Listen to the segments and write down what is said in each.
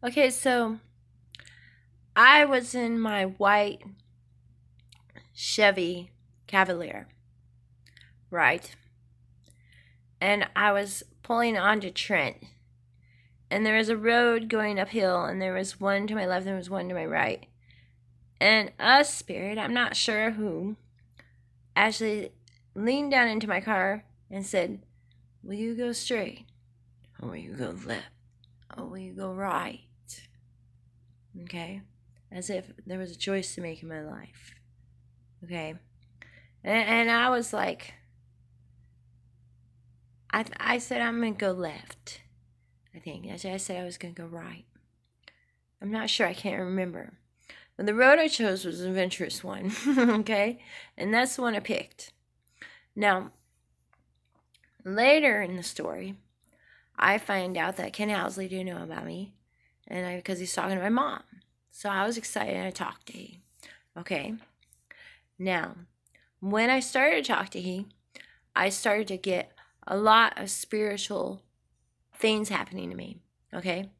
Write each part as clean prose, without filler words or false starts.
Okay, so I was in my white Chevy Cavalier, right? And I was pulling onto Trent. And there was a road going uphill, and there was one to my left and there was one to my right. And a spirit, I'm not sure who, actually leaned down into my car and said, "Will you go straight? Or will you go left? Or will you go right?" Okay? As if there was a choice to make in my life. Okay? And I was like, I said, I'm going to go left. I think. I said I was going to go right. I'm not sure. I can't remember. But the road I chose was an adventurous one. Okay? And that's the one I picked. Now, later in the story, I find out that Ken Housley didn't know about me, and because he's talking to my mom. So I was excited and I talked to him. Okay? Now, when I started to talk to him, I started to get a lot of spiritual things happening to me. Okay?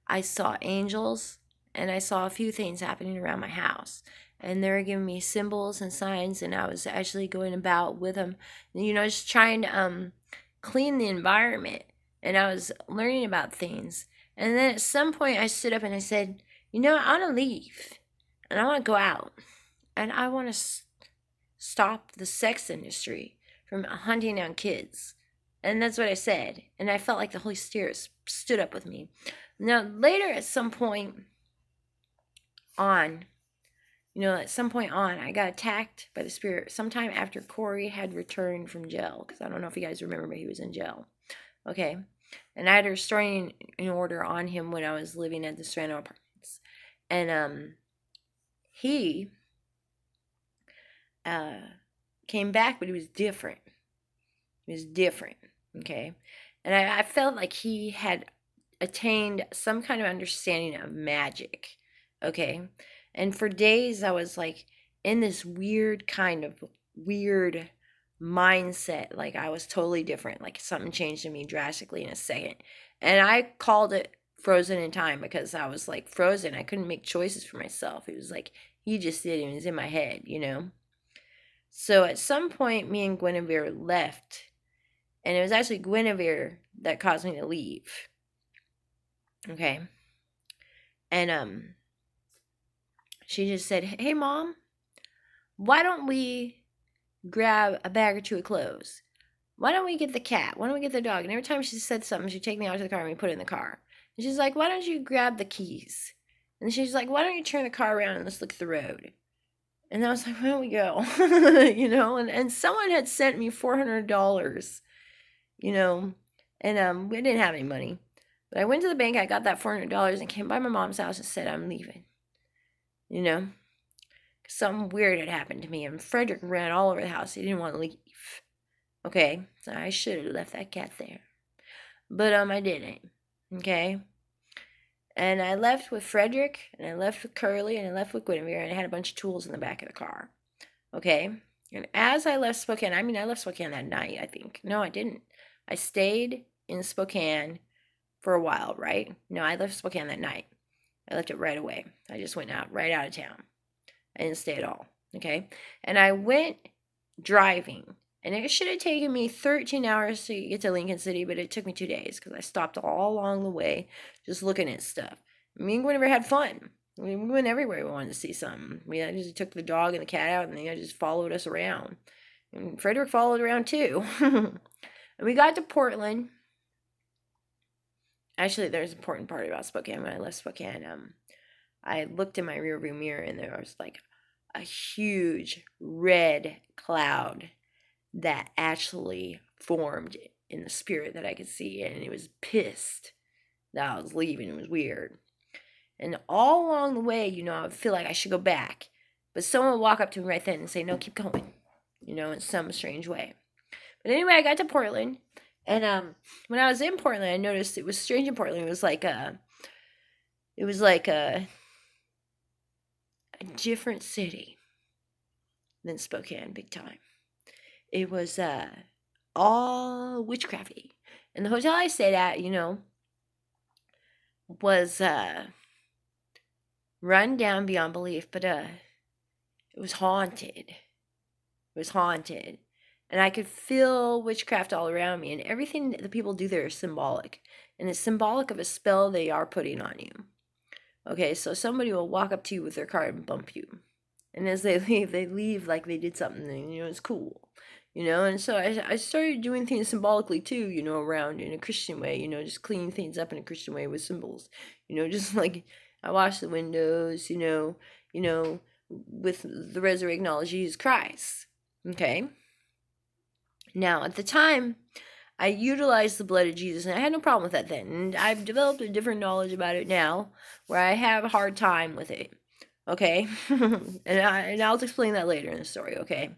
I saw angels and I saw a few things happening around my house. And they were giving me symbols and signs, and I was actually going about with them, just trying to clean the environment. And I was learning about things. And then at some point, I stood up and I said, I want to leave. And I want to go out. And I want to stop the sex industry from hunting down kids. And that's what I said. And I felt like the Holy Spirit stood up with me. Now, later at some point on, I got attacked by the Spirit sometime after Corey had returned from jail. Because I don't know if you guys remember, but he was in jail. Okay. And I had a restraining order on him when I was living at the Serrano Apartments. And he came back, but he was different. He was different. Okay. And I felt like he had attained some kind of understanding of magic. Okay. And for days I was like in this weird mindset. Like I was totally different. Like something changed in me drastically in a second. And I called it frozen in time because I was like frozen. I couldn't make choices for myself. It was like he just did it. It was in my head. So at some point, me and Guinevere left. And it was actually Guinevere that caused me to leave. Okay. And she just said, "Hey, Mom, why don't we grab a bag or two of clothes? Why don't we get the cat? Why don't we get the dog?" And every time she said something, she'd take me out to the car and we put it in the car. And she's like, "Why don't you grab the keys?" And she's like, "Why don't you turn the car around and let's look at the road?" And I was like, "Why don't we go?" And someone had sent me $400, and we didn't have any money. But I went to the bank, I got that $400 and came by my mom's house and said, "I'm leaving." You know? Something weird had happened to me, and Frederick ran all over the house. He didn't want to leave. Okay? So I should have left that cat there. But I didn't. Okay? And I left with Frederick, and I left with Curly, and I left with Guinevere, and I had a bunch of tools in the back of the car. Okay? And as I left Spokane, I left Spokane that night, I think. No, I didn't. I stayed in Spokane for a while, right? No, I left Spokane that night. I left it right away. I just went right out of town. I didn't stay at all. Okay? And I went driving. And it should have taken me 13 hours to get to Lincoln City, but it took me 2 days because I stopped all along the way just looking at stuff. Me and Guinevere had fun. We went everywhere we wanted to see something. We just took the dog and the cat out, and they just followed us around. And Frederick followed around too. And we got to Portland. Actually, there's an important part about Spokane. When I left Spokane, I looked in my rearview mirror, and there was like a huge red cloud that actually formed in the spirit that I could see, and it was pissed that I was leaving. It was weird. And all along the way, I would feel like I should go back. But someone would walk up to me right then and say, "No, keep going," in some strange way. But anyway, I got to Portland. And when I was in Portland, I noticed it was strange in Portland. It was like a different city than Spokane, big time. It was all witchcrafty. And the hotel I stayed at, was run down beyond belief, but it was haunted. It was haunted. And I could feel witchcraft all around me, and everything that the people do there is symbolic. And it's symbolic of a spell they are putting on you. Okay, so somebody will walk up to you with their car and bump you. And as they leave like they did something, it's cool. And so I started doing things symbolically too, around in a Christian way, just cleaning things up in a Christian way with symbols. Just like I wash the windows, with the resurrected knowledge of Jesus Christ. Okay? Now, at the time, I utilized the blood of Jesus, and I had no problem with that then. And I've developed a different knowledge about it now, where I have a hard time with it. Okay? and I'll explain that later in the story, okay?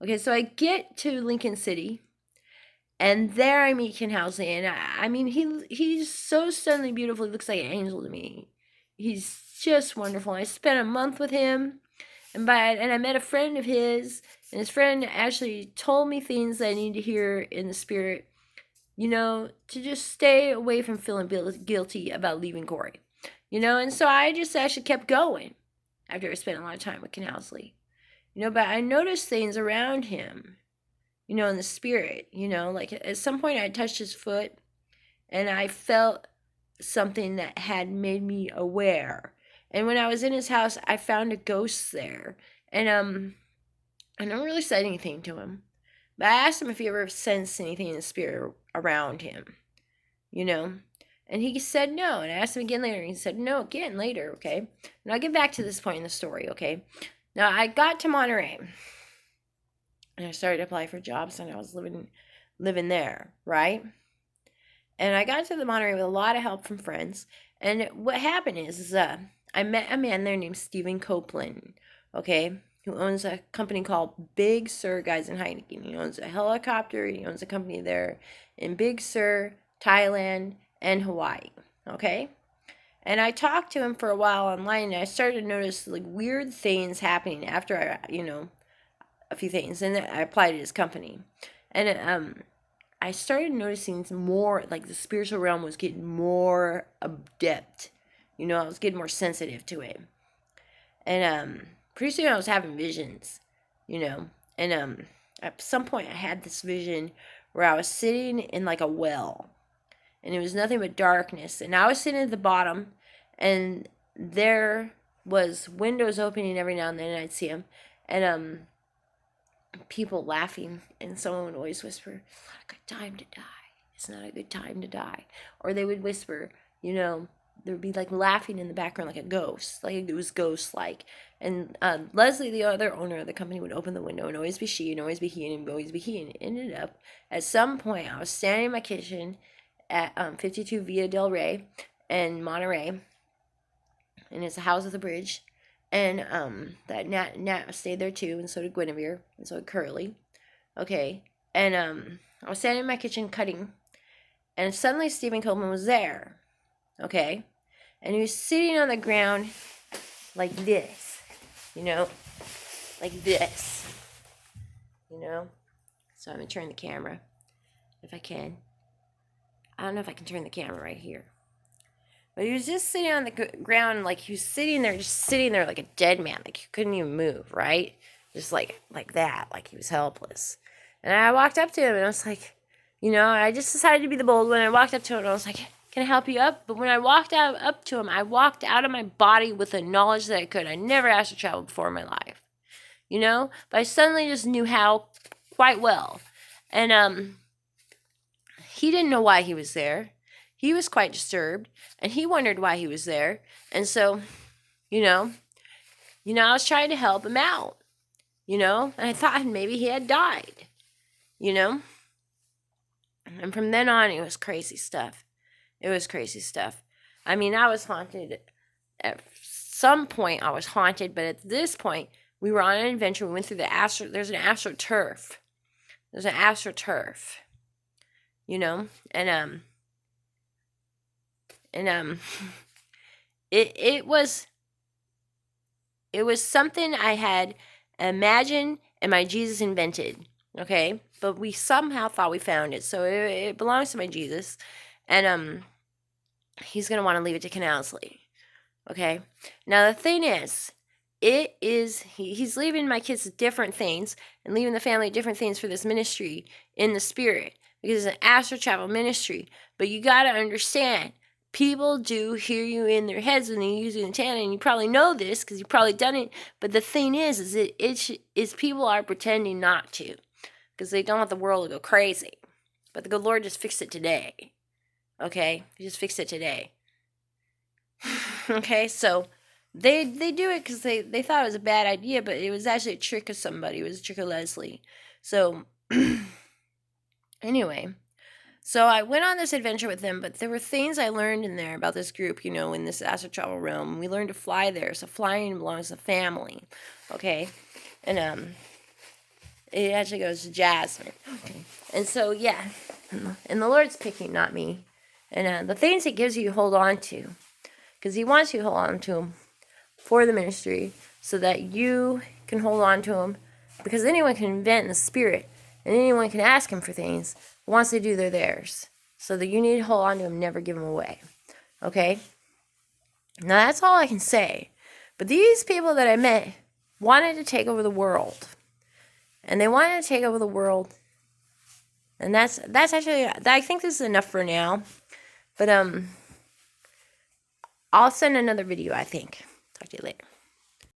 Okay, so I get to Lincoln City, and there I meet Ken Housley, and I mean, he's so stunningly beautiful, he looks like an angel to me. He's just wonderful. I spent a month with him, and I met a friend of his, and his friend actually told me things that I need to hear in the spirit, to just stay away from feeling guilty about leaving Corey. And so I just actually kept going after I spent a lot of time with Ken Housley. But I noticed things around him, in the spirit, like at some point I touched his foot and I felt something that had made me aware. And when I was in his house, I found a ghost there. And I never really said anything to him. But I asked him if he ever sensed anything in the spirit around him, And he said no. And I asked him again later, and he said no again later, okay? And I'll get back to this point in the story, okay? Now, I got to Monterey, and I started to apply for jobs, and I was living there, right? And I got to the Monterey with a lot of help from friends. And what happened is I met a man there named Stephen Copeland, okay, who owns a company called Big Sur Guys and Heineken. He owns a helicopter. He owns a company there in Big Sur, Thailand, and Hawaii, okay? And I talked to him for a while online, and I started to notice like weird things happening after a few things, and I applied to his company, and I started noticing more like the spiritual realm was getting more adept. I was getting more sensitive to it, and pretty soon I was having visions, and at some point I had this vision where I was sitting in like a well. And it was nothing but darkness. And I was sitting at the bottom, and there was windows opening every now and then, and I'd see them. And people laughing, and someone would always whisper, "It's not a good time to die. It's not a good time to die." Or they would whisper, there would be like laughing in the background like a ghost, like it was ghost-like. And Leslie, the other owner of the company, would open the window, and always be she, and always be he, and always be he. And it ended up, at some point, I was standing in my kitchen at 52 Via Del Rey in Monterey, and it's a house with a bridge, and that Nat stayed there too, and so did Guinevere, and so did Curly, okay, and I was standing in my kitchen cutting, and suddenly Stephen Coleman was there, okay, and he was sitting on the ground like this, like this, so I'm going to turn the camera, if I can. I don't know if I can turn the camera right here. But he was just sitting on the ground, like he was sitting there like a dead man. Like he couldn't even move, right? Just like that, like he was helpless. And I walked up to him, and I was like, I just decided to be the bold one. I walked up to him, and I was like, "Can I help you up?" But when I walked up to him, I walked out of my body with the knowledge that I could. I never asked to travel before in my life, But I suddenly just knew how quite well. And he didn't know why he was there. He was quite disturbed, and he wondered why he was there. And so, I was trying to help him out, and I thought maybe he had died, And from then on, it was crazy stuff. It was crazy stuff. I mean, I was haunted. At some point, I was haunted, but at this point, we were on an adventure. We went through there's an AstroTurf. There's an AstroTurf. And it was something I had imagined and my Jesus invented, okay? But we somehow thought we found it, so it belongs to my Jesus, and he's going to want to leave it to Canalsley. Okay? Now, the thing is, he's leaving my kids different things and leaving the family different things for this ministry in the spirit, because it's an astral travel ministry. But you got to understand, people do hear you in their heads when they use the antenna, and you probably know this because you've probably done it. But the thing is people are pretending not to, because they don't want the world to go crazy. But the good Lord just fixed it today. Okay? He just fixed it today. Okay, so they do it because they thought it was a bad idea, but it was actually a trick of somebody. It was a trick of Leslie. So anyway, so I went on this adventure with them, but there were things I learned in there about this group, in this astral travel realm. We learned to fly there, so flying belongs to family, okay? And it actually goes to Jasmine. Okay. And so, yeah, and the Lord's picking, not me. And the things He gives you hold on to, because He wants you to hold on to them for the ministry, so that you can hold on to them, because anyone can invent in the spirit, and anyone can ask Him for things. Once they do, they're theirs. So that you need to hold on to them, never give them away. Okay? Now, that's all I can say. But these people that I met wanted to take over the world. And they wanted to take over the world. And that's actually, I think this is enough for now. But I'll send another video, I think. Talk to you later.